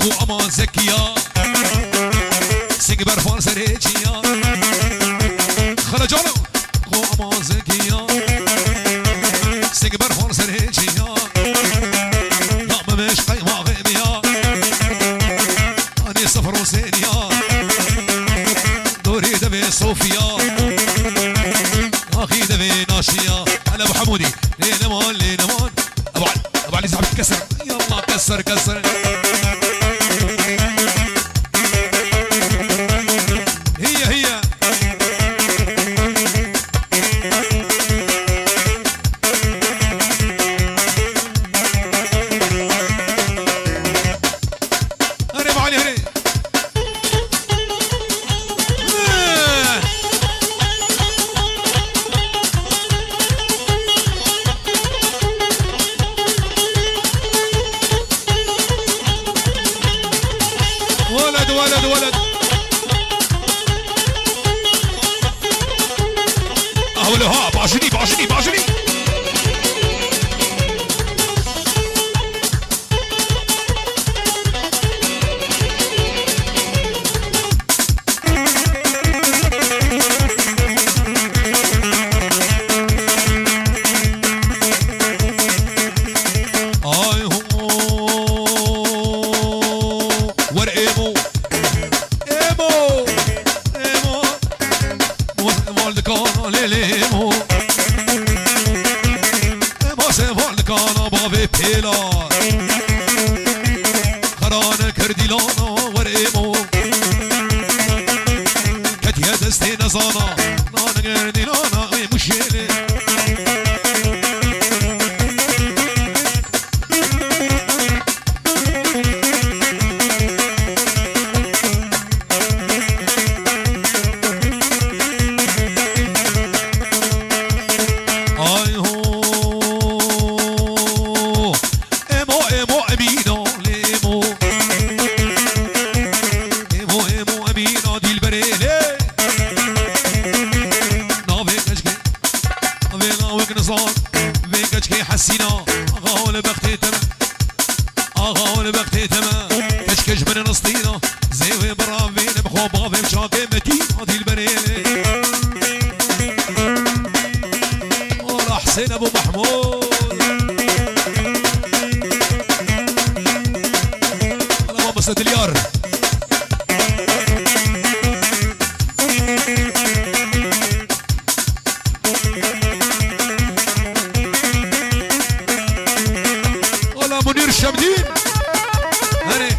خو امان زكية سينج برفان سريجية خرجانو خو امان زكية سينج برفان سريجية لا مش قيمة غيمية اني صفر وسينية دوري دبي صوفيا اخي دبي ناشية انا ابو حمودي لينمان لينمان ابو علي زعبت كسر يلا كسر كسر هي هري ابو علي هري ولد اهو ها بعشري خرانه کردی لانا ورمو کتیه دستی نزانا نانه کردی لانا مشیله حسينا غاول بختي تما غاول بختي تما كشكش من نصطينا زيوي برافين بخو بابي مشاكي متين هذي البنينة ورا حسين ابو محمود انا ما مسد اليار منير الشمدين هني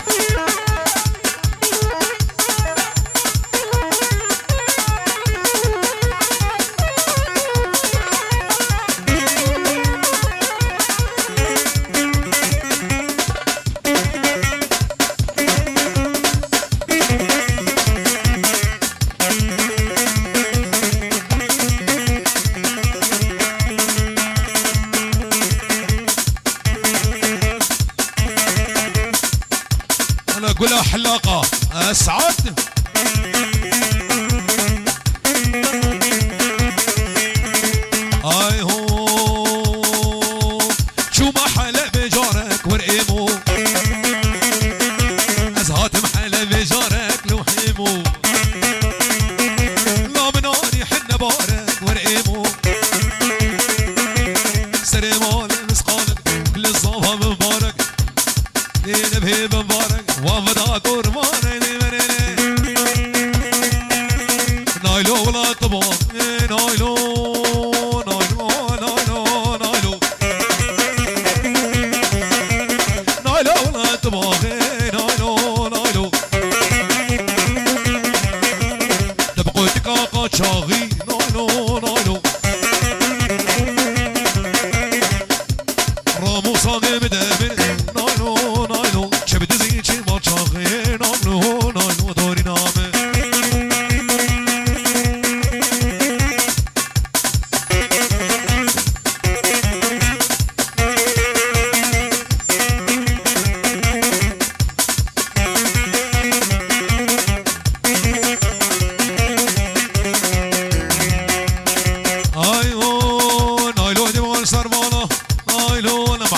قولها حلاقة أسعد هاي هو شو ما حلا بجارك ورقيمو أزهات محلا بجارك لو حيمو لا مناني حنا بارك ورقيمو سريمان مسقالك كل الصافة مبارك لينا بهيب مبارك وفدا قربان نايلو ولا طبان نايلو نايلو نايلو نايلو نايلو ولا طبان نايلو نايلو دبقوتك قاقا شاغي نايلو نايلو رامو صاغي مدامن نايلو نايلو شبد زينشي ما شاغي نايلو نايلو دوري نامه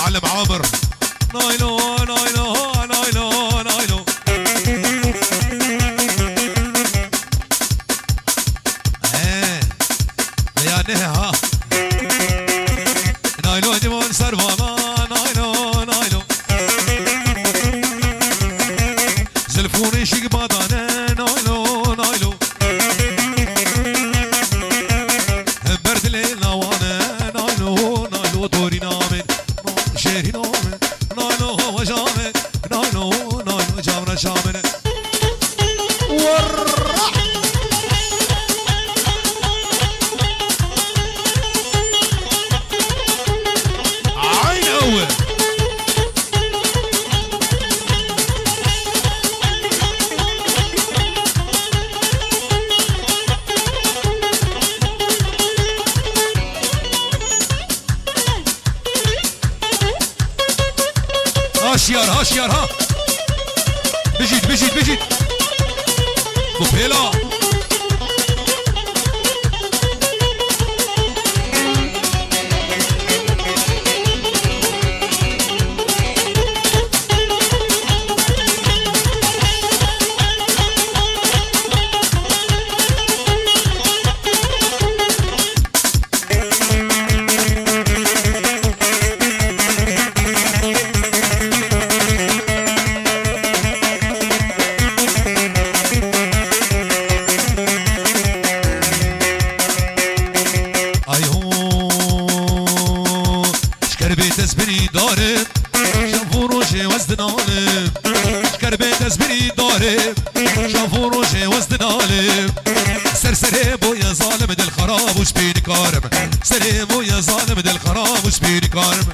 معلم عامر نايلو نايلو نايلو نايلو شافوني شيك بادانا نايلو نايلو برد ليلة وانا نايلو نايلو دوري نامن شهري نامن نايلو هو جامن نايلو نايلو جامنا شامن عين اول هاشيار هاشيار ها بجيت بجيت بجيت بوبيلا تسبري دارب شافوروشي وزدنالب شكربي تسبري دارب شافوروشي وزدنالب سرسري بويا ظالم دل خراب وش بيني كارم سري بويا ظالم دل خراب وش بيني كارم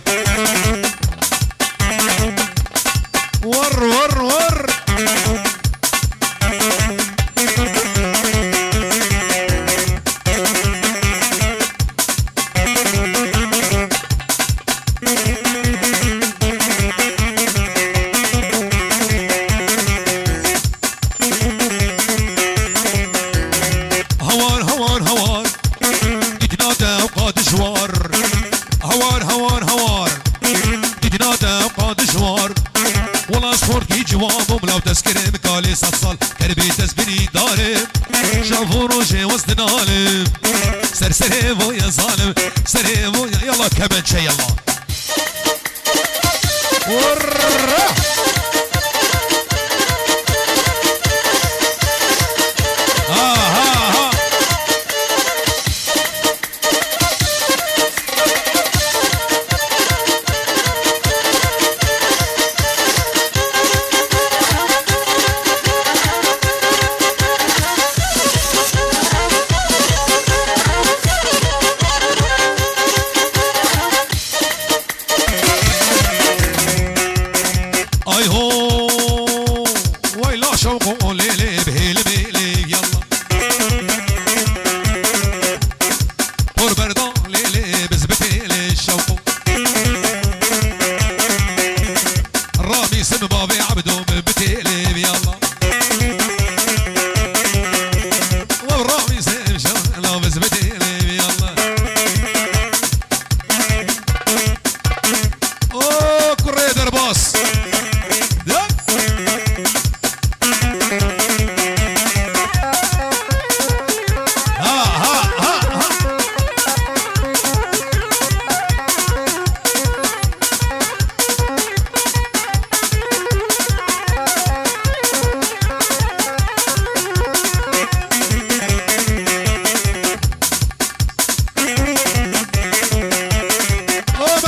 ور ور ور تذكري مكالي ستصل كربي تسبني دارب شافوروشي وزدنالب سرسري ويا ظالم سري ويا يلا كمان شي يلا ورا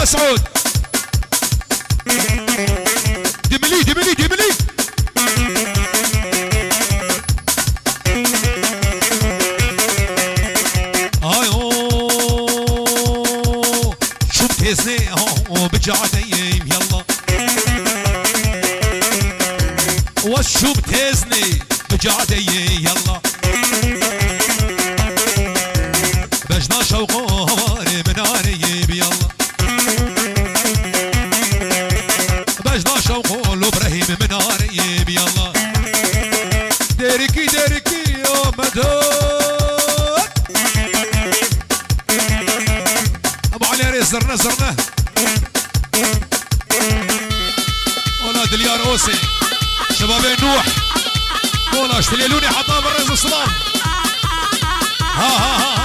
مسعود دملي دملي دملي شو بتهزني بجعديم يلا وشو بتهزني بجعديم يلا بجنا شوقه هواري مناري يلا بجنا شوقه ابراهيم مناري يلا ديريكي ديريكي يا مدد ابو علي زرنا زرنا اولاد اليار اوسي شباب نوح والله اشتليلوني حطها بالرز الصلاه ها ها ها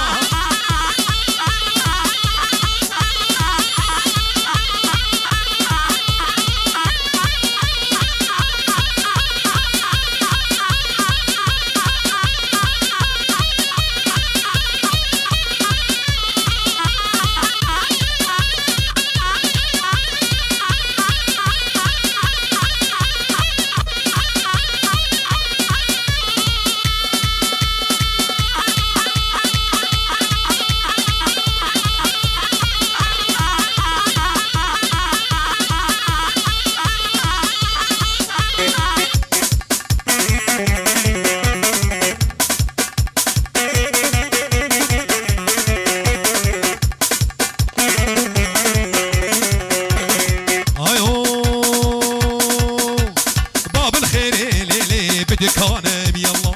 بدكانم يلا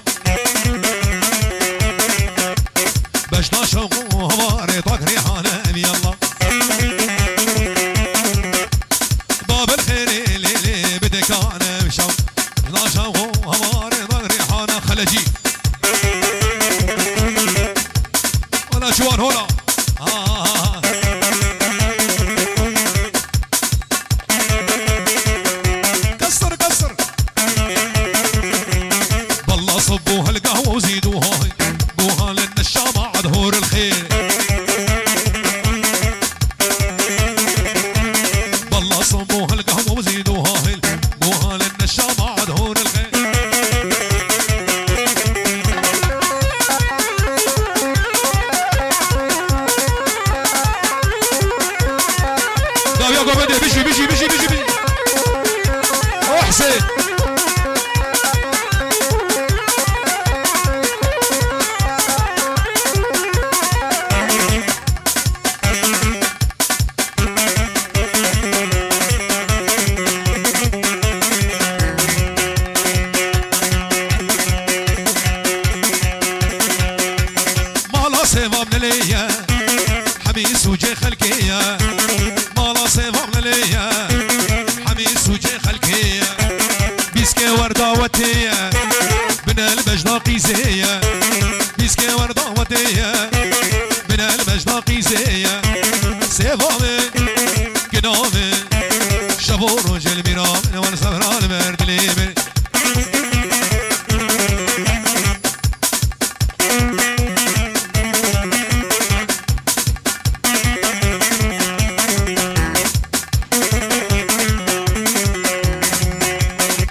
باش ناشم هواري طاق ريحانم يلا باب الخير ليلي بدكانم شم ناشم هواري طاق ريحانم خلجي وانا جوان هنا كسر كسر بالله صبوها القهوة وزيدوها قوها لان الشامع ظهور الخير بالله صبوها القهوة وزيدوها قوها لان الشامع ظهور الخير طيب يا قبدي بيجي بيجي بيجي بيجي بيجي احسن مالا سيفا من ليا حميس وجي خلقية مالا سيفا من ليا حميس وجي خلقية بيسكي وردة وتية من المجناقي زية بيسكي وردة وتية من المجناقي زية سيفا من قنامي شبور وجل ميرامن والصبران مرد ليمن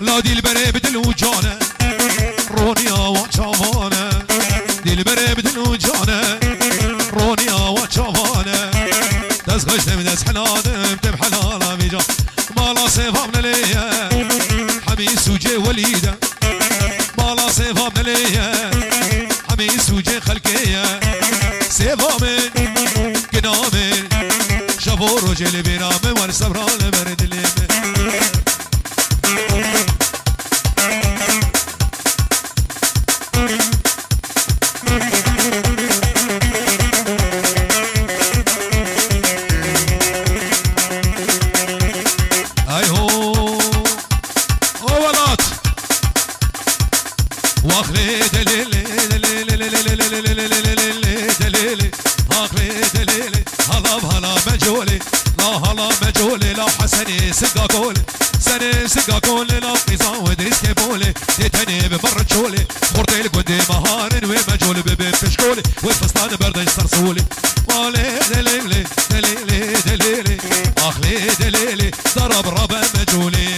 لا دي البري بدل وجانا رونيا وشافانا دي البري بدل وجانا رونيا وشافانا دز غشت من دز حنادم تم حلالا بيجا مالا سيفا من ليا حميس وجي وليدا مالا سيفا من ليا حميس وجي خلقية سيفا من قنامي شافور وجل بيرامي والصبران مرد ليمن واخلي دليلي دليلي دليلي اخلي دليلي هلا بهلا مجولي لا هلا مجولي لا حسني سقا قولي سني سقا قولي لا قيزا ودريس كيبولي تيتني بمرة شولي خورتي القدي مهارن ومجولي ببي فشكولي والفستان بردن سرسولي والي دليلي دليلي دليلي اخلي دليلي ضرب ربا مجولي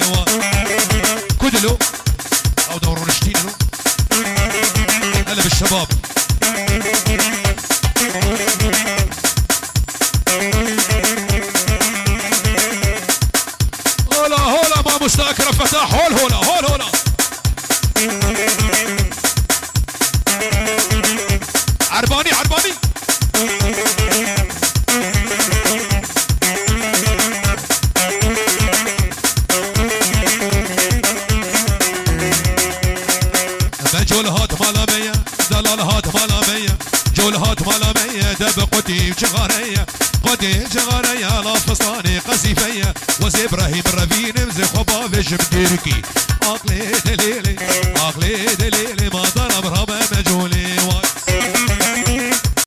كدلو او دورون اشتينلو هلا بالشباب هولا هولا ما مستاكر فتح هول هولا هول هولا عرباني عرباني جول هات مالا مية دلال هات مالا مية جول هات مالا مية دب قدي وشغارية قدي شغارية لا فستاني قصيفية وزي ابراهيم الرفين مزي خبا فيش مديركي عقلي دليلي عقلي دليلي ما ضرب ربا مجولي